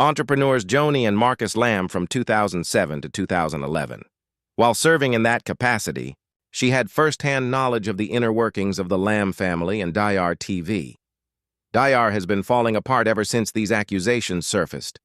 entrepreneurs Joanie and Marcus Lamb from 2007 to 2011. While serving in that capacity, she had first-hand knowledge of the inner workings of the Lamb family and Daystar TV. Daystar has been falling apart ever since these accusations surfaced.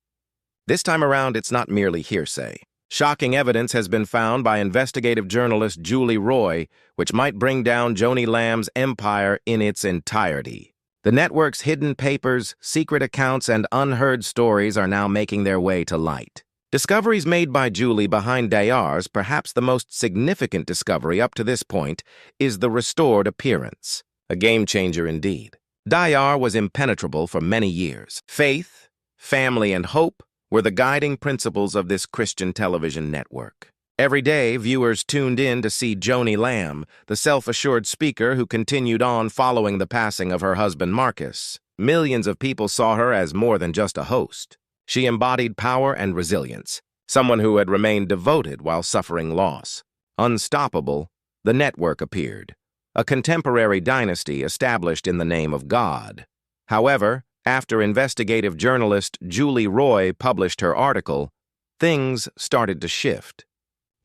This time around, it's not merely hearsay. Shocking evidence has been found by investigative journalist Julie Roy, which might bring down Joanie Lamb's empire in its entirety. The network's hidden papers, secret accounts, and unheard stories are now making their way to light. Discoveries made by Julie behind Daystar's, perhaps the most significant discovery up to this point, is the restored appearance. A game-changer indeed. Daystar was impenetrable for many years. Faith, family, and hope were the guiding principles of this Christian television network. Every day, viewers tuned in to see Joanie Lamb, the self-assured speaker who continued on following the passing of her husband Marcus. Millions of people saw her as more than just a host. She embodied power and resilience, someone who had remained devoted while suffering loss. Unstoppable, the network appeared, a contemporary dynasty established in the name of God. However, after investigative journalist Julie Roy published her article, things started to shift.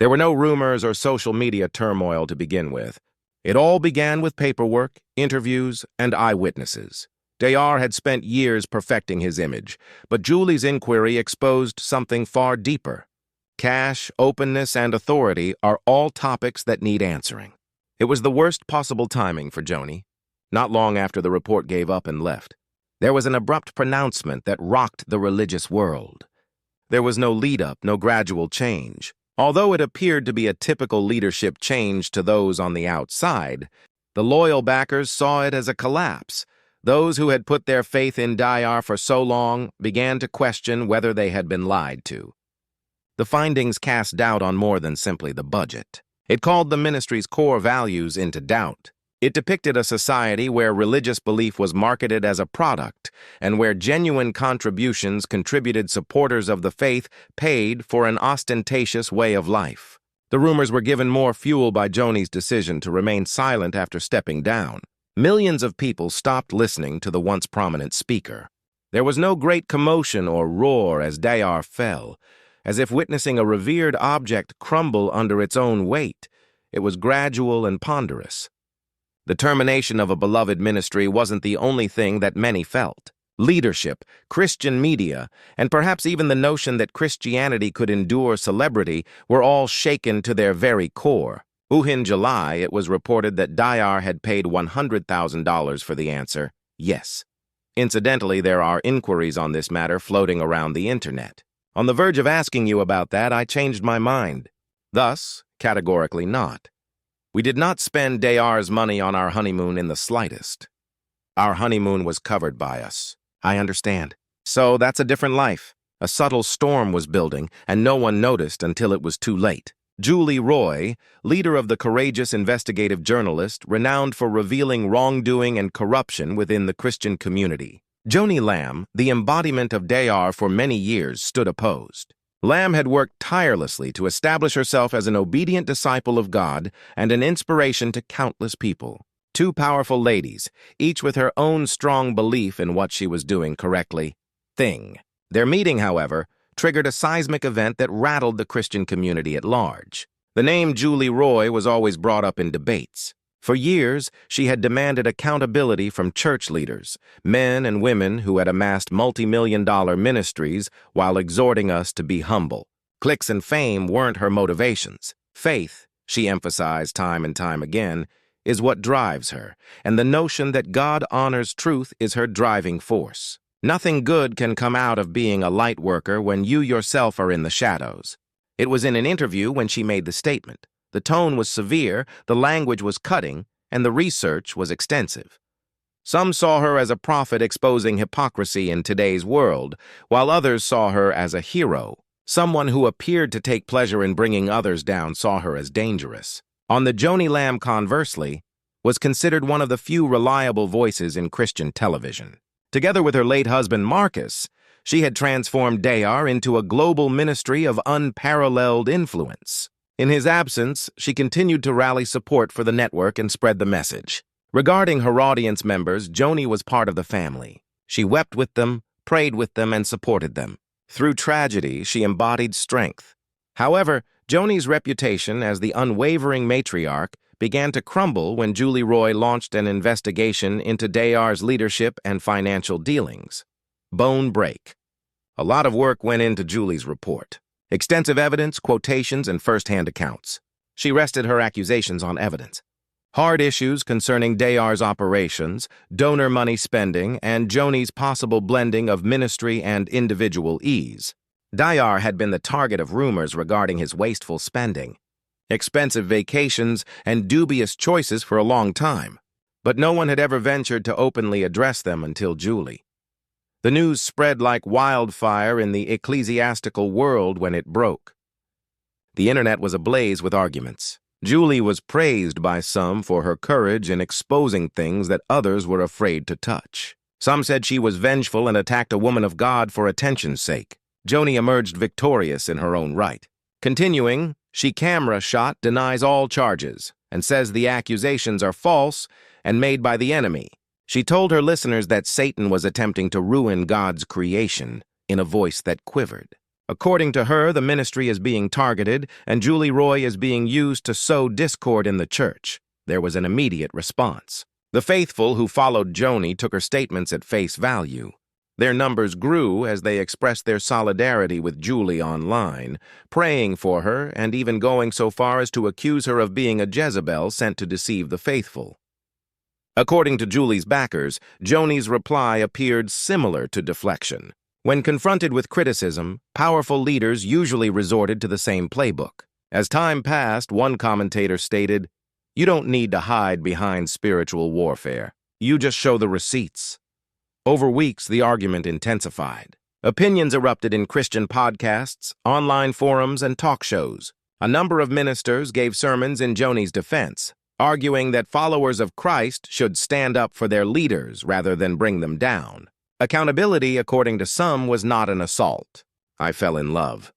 There were no rumors or social media turmoil to begin with. It all began with paperwork, interviews, and eyewitnesses. Daystar had spent years perfecting his image, but Julie's inquiry exposed something far deeper. Cash, openness, and authority are all topics that need answering. It was the worst possible timing for Joanie. Not long after the report gave up and left, there was an abrupt pronouncement that rocked the religious world. There was no lead-up, no gradual change. Although it appeared to be a typical leadership change to those on the outside, the loyal backers saw it as a collapse. Those who had put their faith in Daystar for so long began to question whether they had been lied to. The findings cast doubt on more than simply the budget. It called the ministry's core values into doubt. It depicted a society where religious belief was marketed as a product and where genuine contributions contributed supporters of the faith paid for an ostentatious way of life. The rumors were given more fuel by Joanie's decision to remain silent after stepping down. Millions of people stopped listening to the once prominent speaker. There was no great commotion or roar as Daystar fell, as if witnessing a revered object crumble under its own weight. It was gradual and ponderous. The termination of a beloved ministry wasn't the only thing that many felt. Leadership, Christian media, and perhaps even the notion that Christianity could endure celebrity were all shaken to their very core. In July, it was reported that Daystar had paid $100,000 for the answer, yes. Incidentally, there are inquiries on this matter floating around the internet. On the verge of asking you about that, I changed my mind. Thus, categorically not. We did not spend Daystar's money on our honeymoon in the slightest. Our honeymoon was covered by us. I understand. So that's a different life. A subtle storm was building, and no one noticed until it was too late. Julie Roy, leader of the courageous investigative journalist, renowned for revealing wrongdoing and corruption within the Christian community. Joanie Lamb, the embodiment of Daystar for many years, stood opposed. Lamb had worked tirelessly to establish herself as an obedient disciple of God and an inspiration to countless people. Two powerful ladies, each with her own strong belief in what she was doing correctly. Their meeting, however, triggered a seismic event that rattled the Christian community at large. The name Julie Roy was always brought up in debates. For years, she had demanded accountability from church leaders, men and women who had amassed multi-million-dollar ministries while exhorting us to be humble. Clicks and fame weren't her motivations. Faith, she emphasized time and time again, is what drives her, and the notion that God honors truth is her driving force. Nothing good can come out of being a light worker when you yourself are in the shadows. It was in an interview when she made the statement. The tone was severe, the language was cutting, and the research was extensive. Some saw her as a prophet exposing hypocrisy in today's world, while others saw her as a hero. Someone who appeared to take pleasure in bringing others down saw her as dangerous. On the Joanie Lamb, conversely, was considered one of the few reliable voices in Christian television. Together with her late husband Marcus, she had transformed Daystar into a global ministry of unparalleled influence. In his absence, she continued to rally support for the network and spread the message. Regarding her audience members, Joanie was part of the family. She wept with them, prayed with them, and supported them. Through tragedy, she embodied strength. However, Joanie's reputation as the unwavering matriarch began to crumble when Julie Roy launched an investigation into Daystar's leadership and financial dealings. Bone break. A lot of work went into Julie's report. Extensive evidence, quotations, and first-hand accounts. She rested her accusations on evidence. Hard issues concerning Daystar's operations, donor money spending, and Joanie's possible blending of ministry and individual ease. Daystar had been the target of rumors regarding his wasteful spending, expensive vacations, and dubious choices for a long time, but no one had ever ventured to openly address them until Julie. The news spread like wildfire in the ecclesiastical world when it broke. The internet was ablaze with arguments. Julie was praised by some for her courage in exposing things that others were afraid to touch. Some said she was vengeful and attacked a woman of God for attention's sake. Joanie emerged victorious in her own right. Continuing, she camera shot denies all charges and says the accusations are false and made by the enemy. She told her listeners that Satan was attempting to ruin God's creation in a voice that quivered. According to her, the ministry is being targeted and Julie Roy is being used to sow discord in the church. There was an immediate response. The faithful who followed Joanie took her statements at face value. Their numbers grew as they expressed their solidarity with Julie online, praying for her and even going so far as to accuse her of being a Jezebel sent to deceive the faithful. According to Julie's backers, Joanie's reply appeared similar to deflection. When confronted with criticism, powerful leaders usually resorted to the same playbook. As time passed, one commentator stated, "You don't need to hide behind spiritual warfare. You just show the receipts." Over weeks, the argument intensified. Opinions erupted in Christian podcasts, online forums, and talk shows. A number of ministers gave sermons in Joanie's defense, arguing that followers of Christ should stand up for their leaders rather than bring them down. Accountability, according to some, was not an assault. I fell in love.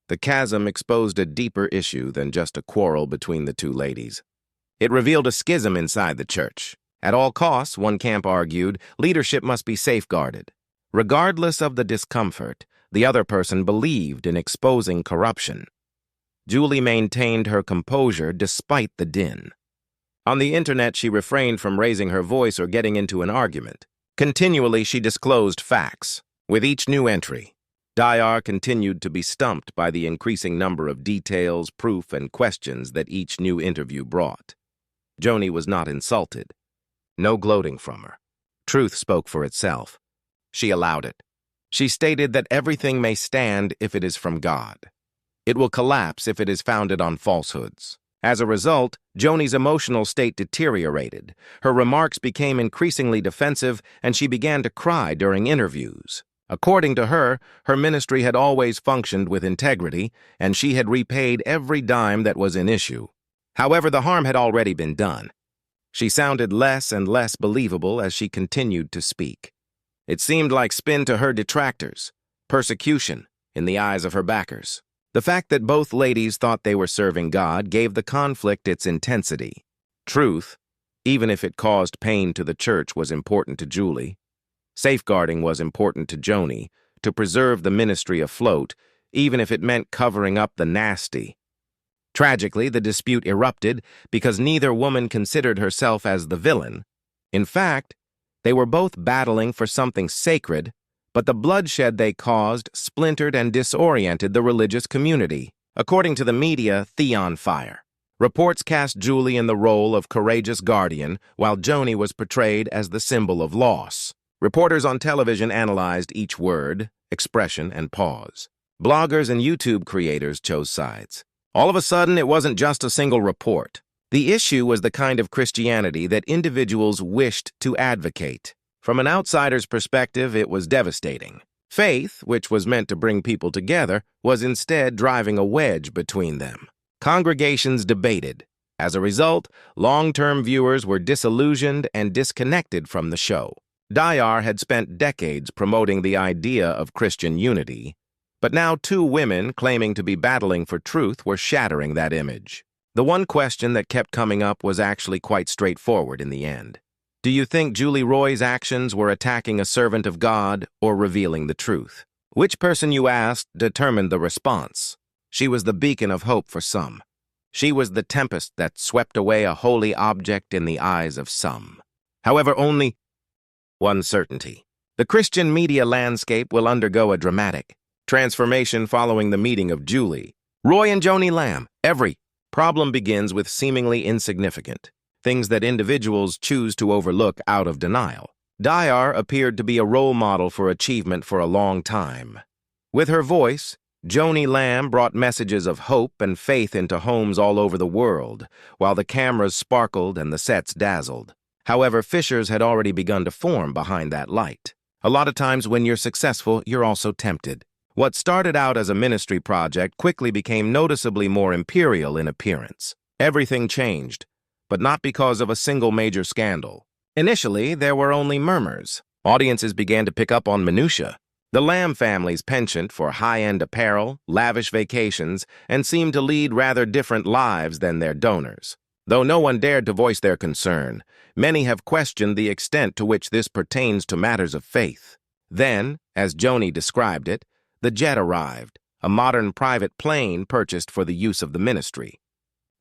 The chasm exposed a deeper issue than just a quarrel between the two ladies. It revealed a schism inside the church. At all costs, one camp argued, leadership must be safeguarded. Regardless of the discomfort, the other person believed in exposing corruption. Julie maintained her composure despite the din. On the internet, she refrained from raising her voice or getting into an argument. Continually, she disclosed facts. With each new entry, Daystar continued to be stumped by the increasing number of details, proof, and questions that each new interview brought. Joanie was not insulted. No gloating from her. Truth spoke for itself. She allowed it. She stated that everything may stand if it is from God. It will collapse if it is founded on falsehoods. As a result, Joanie's emotional state deteriorated. Her remarks became increasingly defensive, and she began to cry during interviews. According to her, her ministry had always functioned with integrity, and she had repaid every dime that was in issue. However, the harm had already been done. She sounded less and less believable as she continued to speak. It seemed like spin to her detractors, persecution in the eyes of her backers. The fact that both ladies thought they were serving God gave the conflict its intensity. Truth, even if it caused pain to the church, was important to Julie. Safeguarding was important to Joanie, to preserve the ministry afloat, even if it meant covering up the nasty. Tragically, the dispute erupted because neither woman considered herself as the villain. In fact, they were both battling for something sacred, but the bloodshed they caused splintered and disoriented the religious community. According to the media, Theon fire. Reports cast Julie in the role of courageous guardian, while Joanie was portrayed as the symbol of loss. Reporters on television analyzed each word, expression, and pause. Bloggers and YouTube creators chose sides. All of a sudden, it wasn't just a single report. The issue was the kind of Christianity that individuals wished to advocate. From an outsider's perspective, it was devastating. Faith, which was meant to bring people together, was instead driving a wedge between them. Congregations debated. As a result, long-term viewers were disillusioned and disconnected from the show. Daystar had spent decades promoting the idea of Christian unity, but now two women claiming to be battling for truth were shattering that image. The one question that kept coming up was actually quite straightforward in the end. Do you think Julie Roy's actions were attacking a servant of God or revealing the truth? Which person you asked determined the response. She was the beacon of hope for some. She was the tempest that swept away a holy object in the eyes of some. However, only one certainty. The Christian media landscape will undergo a dramatic transformation following the meeting of Julie, Roy and Joanie Lamb. Every problem begins with seemingly insignificant things that individuals choose to overlook out of denial. Daystar appeared to be a role model for achievement for a long time. With her voice, Joanie Lamb brought messages of hope and faith into homes all over the world, while the cameras sparkled and the sets dazzled. However, fissures had already begun to form behind that light. A lot of times when you're successful, you're also tempted. What started out as a ministry project quickly became noticeably more imperial in appearance. Everything changed, but not because of a single major scandal. Initially, there were only murmurs. Audiences began to pick up on minutiae. The Lamb family's penchant for high-end apparel, lavish vacations, and seemed to lead rather different lives than their donors. Though no one dared to voice their concern, many have questioned the extent to which this pertains to matters of faith. Then, as Joni described it, the jet arrived, a modern private plane purchased for the use of the ministry.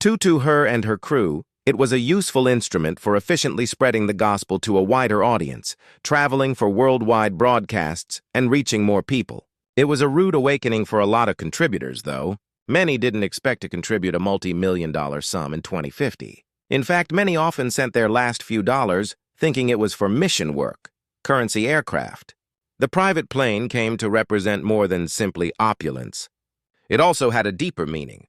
To her and her crew, it was a useful instrument for efficiently spreading the gospel to a wider audience, traveling for worldwide broadcasts, and reaching more people. It was a rude awakening for a lot of contributors, though. Many didn't expect to contribute a multi-million-dollar sum in 2050. In fact, many often sent their last few dollars thinking it was for mission work, currency aircraft. The private plane came to represent more than simply opulence. It also had a deeper meaning.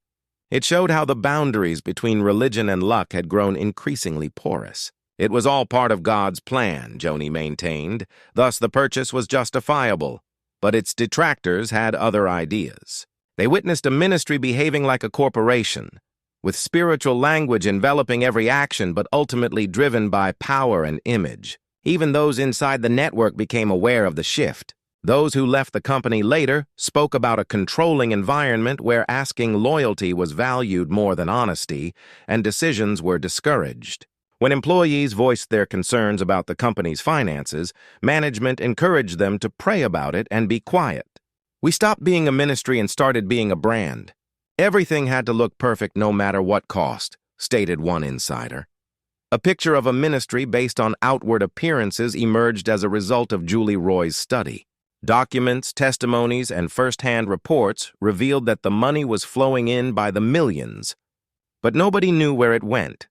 It showed how the boundaries between religion and luck had grown increasingly porous. It was all part of God's plan, Joni maintained, thus the purchase was justifiable. But its detractors had other ideas. They witnessed a ministry behaving like a corporation, with spiritual language enveloping every action but ultimately driven by power and image. Even those inside the network became aware of the shift. Those who left the company later spoke about a controlling environment where asking loyalty was valued more than honesty, and decisions were discouraged. When employees voiced their concerns about the company's finances, management encouraged them to pray about it and be quiet. We stopped being a ministry and started being a brand. Everything had to look perfect no matter what cost, stated one insider. A picture of a ministry based on outward appearances emerged as a result of Julie Roy's study. Documents, testimonies, and first-hand reports revealed that the money was flowing in by the millions. But nobody knew where it went.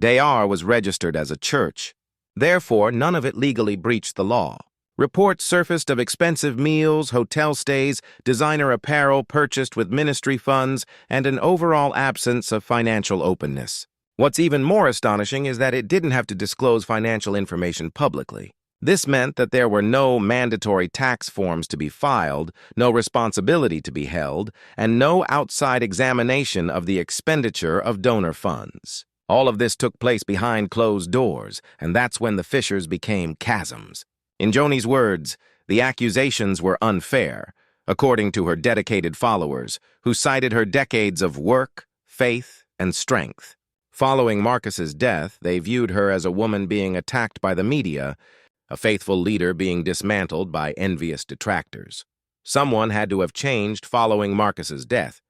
Daystar was registered as a church. Therefore, none of it legally breached the law. Reports surfaced of expensive meals, hotel stays, designer apparel purchased with ministry funds, and an overall absence of financial openness. What's even more astonishing is that it didn't have to disclose financial information publicly. This meant that there were no mandatory tax forms to be filed, no responsibility to be held, and no outside examination of the expenditure of donor funds. All of this took place behind closed doors, and that's when the fissures became chasms. In Joni's words, the accusations were unfair, according to her dedicated followers, who cited her decades of work, faith, and strength. Following Marcus's death, they viewed her as a woman being attacked by the media, a faithful leader being dismantled by envious detractors. Someone had to have changed following Marcus's death,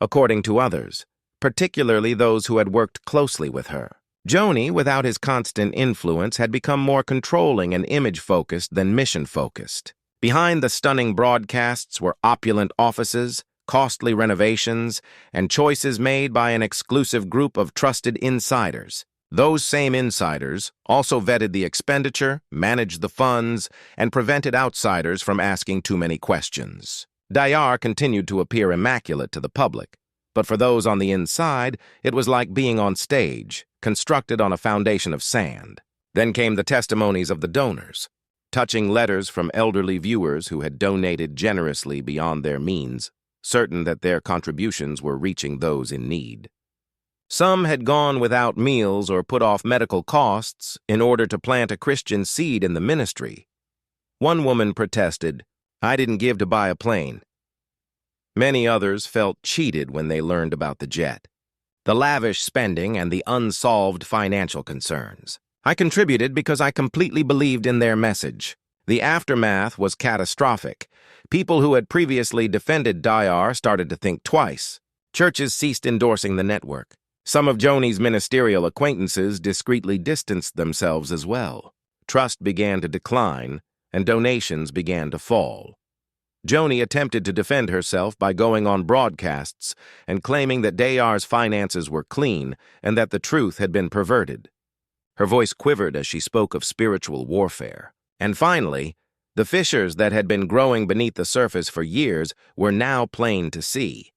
according to others, particularly those who had worked closely with her. Joni, without his constant influence, had become more controlling and image-focused than mission-focused. Behind the stunning broadcasts were opulent offices, costly renovations, and choices made by an exclusive group of trusted insiders. Those same insiders also vetted the expenditure, managed the funds, and prevented outsiders from asking too many questions. Daystar continued to appear immaculate to the public, but for those on the inside, it was like being on stage, constructed on a foundation of sand. Then came the testimonies of the donors, touching letters from elderly viewers who had donated generously beyond their means, certain that their contributions were reaching those in need. Some had gone without meals or put off medical costs in order to plant a Christian seed in the ministry. One woman protested, "I didn't give to buy a plane." Many others felt cheated when they learned about the jet, the lavish spending, and the unsolved financial concerns. "I contributed because I completely believed in their message. The aftermath was catastrophic. People who had previously defended Daystar started to think twice. Churches ceased endorsing the network. Some of Joanie's ministerial acquaintances discreetly distanced themselves as well. Trust began to decline, and donations began to fall. Joanie attempted to defend herself by going on broadcasts and claiming that Daystar's finances were clean and that the truth had been perverted. Her voice quivered as she spoke of spiritual warfare. And finally, the fissures that had been growing beneath the surface for years were now plain to see.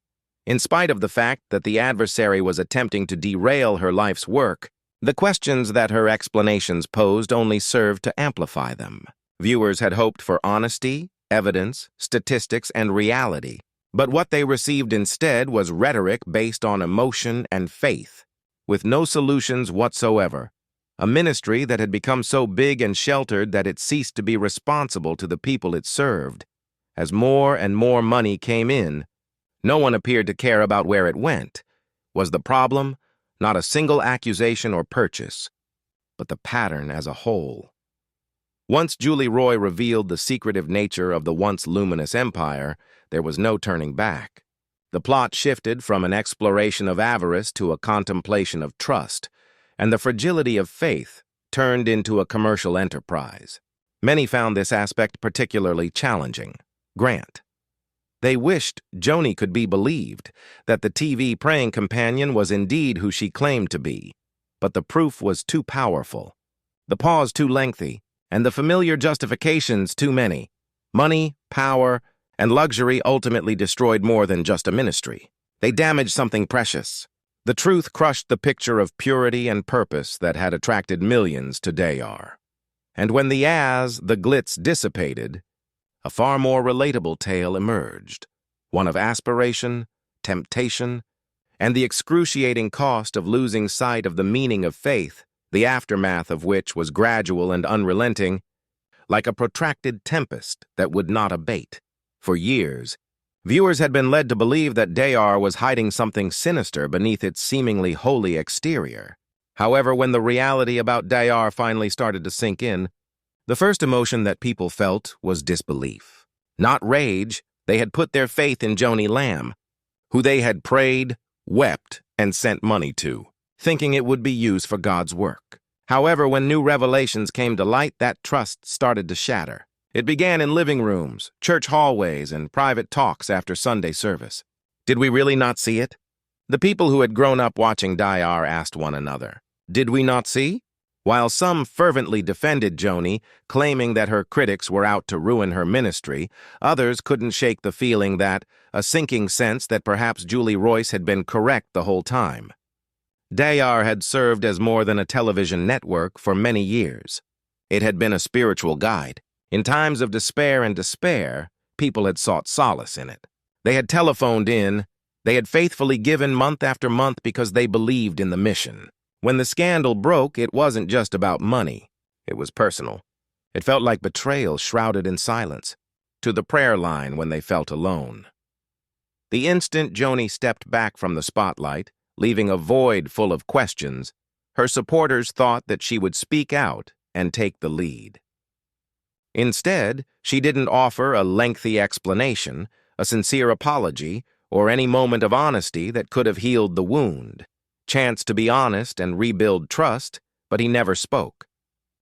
In spite of the fact that the adversary was attempting to derail her life's work, the questions that her explanations posed only served to amplify them. Viewers had hoped for honesty, evidence, statistics, and reality, but what they received instead was rhetoric based on emotion and faith, with no solutions whatsoever. A ministry that had become so big and sheltered that it ceased to be responsible to the people it served. As more and more money came in, no one appeared to care about where it went. Was the problem not a single accusation or purchase, but the pattern as a whole? Once Jolie Roy revealed the secretive nature of the once luminous empire, there was no turning back. The plot shifted from an exploration of avarice to a contemplation of trust, and the fragility of faith turned into a commercial enterprise. Many found this aspect particularly challenging. Grant. They wished Joni could be believed, that the TV praying companion was indeed who she claimed to be, but the proof was too powerful, the pause too lengthy, and the familiar justifications too many. Money, power, and luxury ultimately destroyed more than just a ministry. They damaged something precious. The truth crushed the picture of purity and purpose that had attracted millions to Daystar. And when the glitz dissipated, a far more relatable tale emerged, one of aspiration, temptation, and the excruciating cost of losing sight of the meaning of faith, the aftermath of which was gradual and unrelenting, like a protracted tempest that would not abate. For years, viewers had been led to believe that Daystar was hiding something sinister beneath its seemingly holy exterior. However, when the reality about Daystar finally started to sink in, the first emotion that people felt was disbelief. Not rage, they had put their faith in Joanie Lamb, who they had prayed, wept, and sent money to, thinking it would be used for God's work. However, when new revelations came to light, that trust started to shatter. It began in living rooms, church hallways, and private talks after Sunday service. Did we really not see it? The people who had grown up watching Daystar asked one another, did we not see? While some fervently defended Joanie, claiming that her critics were out to ruin her ministry, others couldn't shake the feeling that, a sinking sense that perhaps Jolie Royce had been correct the whole time. Daystar had served as more than a television network for many years. It had been a spiritual guide. In times of despair and despair, people had sought solace in it. They had telephoned in, they had faithfully given month after month because they believed in the mission. When the scandal broke, it wasn't just about money. It was personal. It felt like betrayal shrouded in silence, to the prayer line when they felt alone. The instant Joanie stepped back from the spotlight, leaving a void full of questions, her supporters thought that she would speak out and take the lead. Instead, she didn't offer a lengthy explanation, a sincere apology, or any moment of honesty that could have healed the wound. Chance to be honest and rebuild trust, but he never spoke.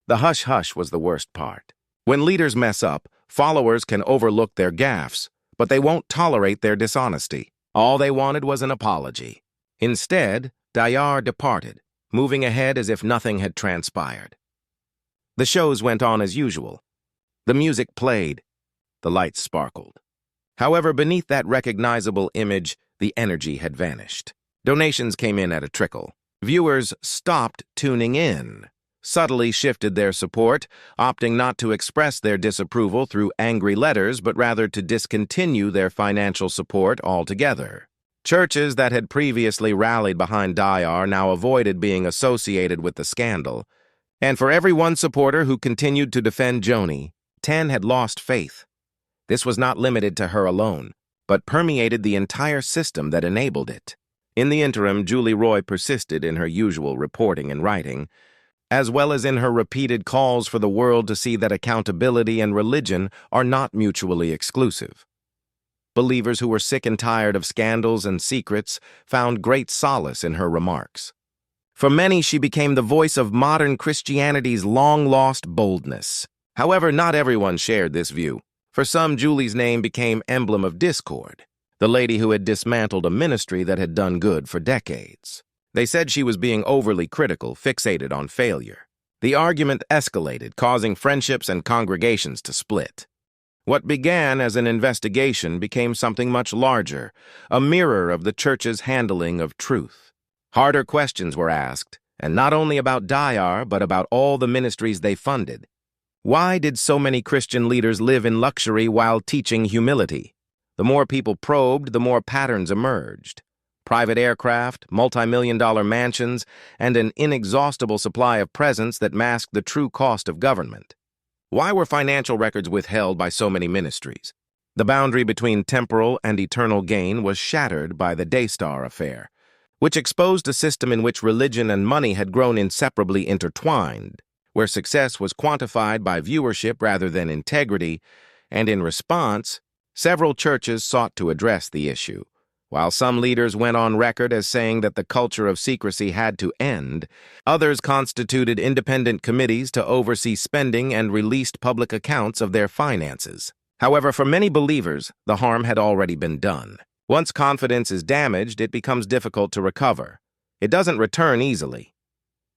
The hush-hush was the worst part. When leaders mess up, followers can overlook their gaffes, but they won't tolerate their dishonesty. All they wanted was an apology. Instead, Daystar departed, moving ahead as if nothing had transpired. The shows went on as usual. The music played. The lights sparkled. However, beneath that recognizable image, the energy had vanished. Donations came in at a trickle. Viewers stopped tuning in, subtly shifted their support, opting not to express their disapproval through angry letters, but rather to discontinue their financial support altogether. Churches that had previously rallied behind Daystar now avoided being associated with the scandal. And for every one supporter who continued to defend Joanie, 10 had lost faith. This was not limited to her alone, but permeated the entire system that enabled it. In the interim, Jolie Roy persisted in her usual reporting and writing, as well as in her repeated calls for the world to see that accountability and religion are not mutually exclusive. Believers who were sick and tired of scandals and secrets found great solace in her remarks. For many, she became the voice of modern Christianity's long-lost boldness. However, not everyone shared this view. For some, Julie's name became emblem of discord, the lady who had dismantled a ministry that had done good for decades. They said she was being overly critical, fixated on failure. The argument escalated, causing friendships and congregations to split. What began as an investigation became something much larger, a mirror of the church's handling of truth. Harder questions were asked, and not only about Daystar, but about all the ministries they funded. Why did so many Christian leaders live in luxury while teaching humility? The more people probed, the more patterns emerged. Private aircraft, multi-million-dollar mansions, and an inexhaustible supply of presents that masked the true cost of government. Why were financial records withheld by so many ministries? The boundary between temporal and eternal gain was shattered by the Daystar affair, which exposed a system in which religion and money had grown inseparably intertwined, where success was quantified by viewership rather than integrity, and in response, several churches sought to address the issue. While some leaders went on record as saying that the culture of secrecy had to end, others constituted independent committees to oversee spending and released public accounts of their finances. However, for many believers, the harm had already been done. Once confidence is damaged, it becomes difficult to recover. It doesn't return easily.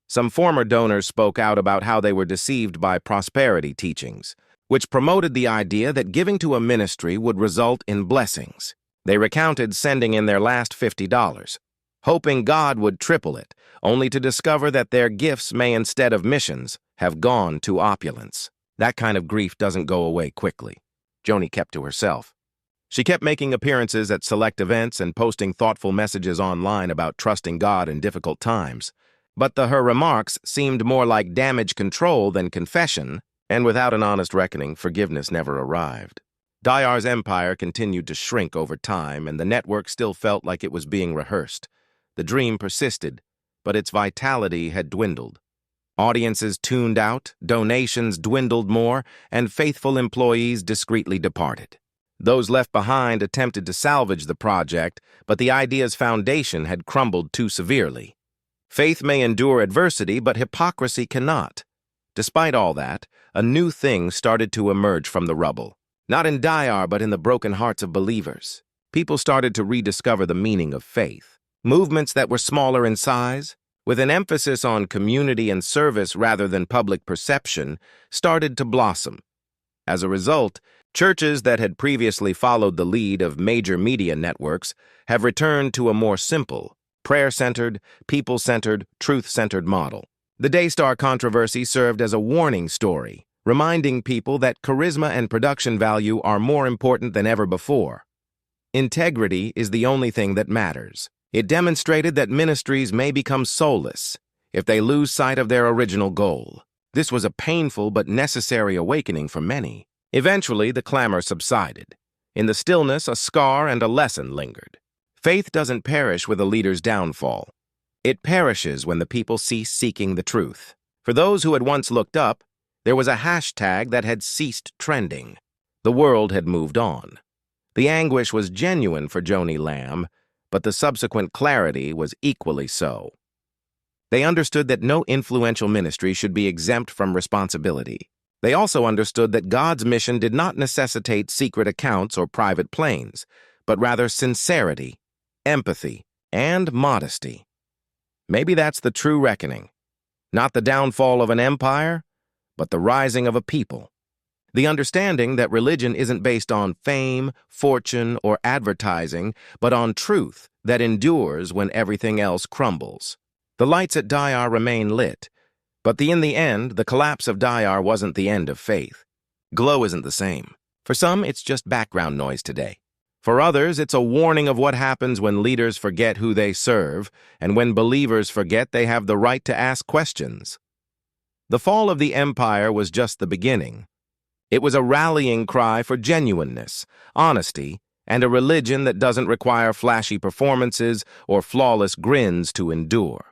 Some former donors spoke out about how they were deceived by prosperity teachings, which promoted the idea that giving to a ministry would result in blessings. They recounted sending in their last $50, hoping God would triple it, only to discover that their gifts may, instead of missions, have gone to opulence. That kind of grief doesn't go away quickly. Joni kept to herself. She kept making appearances at select events and posting thoughtful messages online about trusting God in difficult times. But her remarks seemed more like damage control than confession, and without an honest reckoning, forgiveness never arrived. Daystar's empire continued to shrink over time, and the network still felt like it was being rehearsed. The dream persisted, but its vitality had dwindled. Audiences tuned out, donations dwindled more, and faithful employees discreetly departed. Those left behind attempted to salvage the project, but the idea's foundation had crumbled too severely. Faith may endure adversity, but hypocrisy cannot. Despite all that, a new thing started to emerge from the rubble. Not in Daystar, but in the broken hearts of believers. People started to rediscover the meaning of faith. Movements that were smaller in size, with an emphasis on community and service rather than public perception, started to blossom. As a result, churches that had previously followed the lead of major media networks have returned to a more simple, prayer-centered, people-centered, truth-centered model. The Daystar controversy served as a warning story, reminding people that charisma and production value are more important than ever before. Integrity is the only thing that matters. It demonstrated that ministries may become soulless if they lose sight of their original goal. This was a painful but necessary awakening for many. Eventually, the clamor subsided. In the stillness, a scar and a lesson lingered. Faith doesn't perish with a leader's downfall. It perishes when the people cease seeking the truth. For those who had once looked up, there was a hashtag that had ceased trending. The world had moved on. The anguish was genuine for Joanie Lamb, but the subsequent clarity was equally so. They understood that no influential ministry should be exempt from responsibility. They also understood that God's mission did not necessitate secret accounts or private planes, but rather sincerity, empathy, and modesty. Maybe that's the true reckoning. Not the downfall of an empire, but the rising of a people. The understanding that religion isn't based on fame, fortune, or advertising, but on truth that endures when everything else crumbles. The lights at Daystar remain lit, but in the end, the collapse of Daystar wasn't the end of faith. Glow isn't the same. For some, it's just background noise today. For others, it's a warning of what happens when leaders forget who they serve, and when believers forget they have the right to ask questions. The fall of the empire was just the beginning. It was a rallying cry for genuineness, honesty, and a religion that doesn't require flashy performances or flawless grins to endure.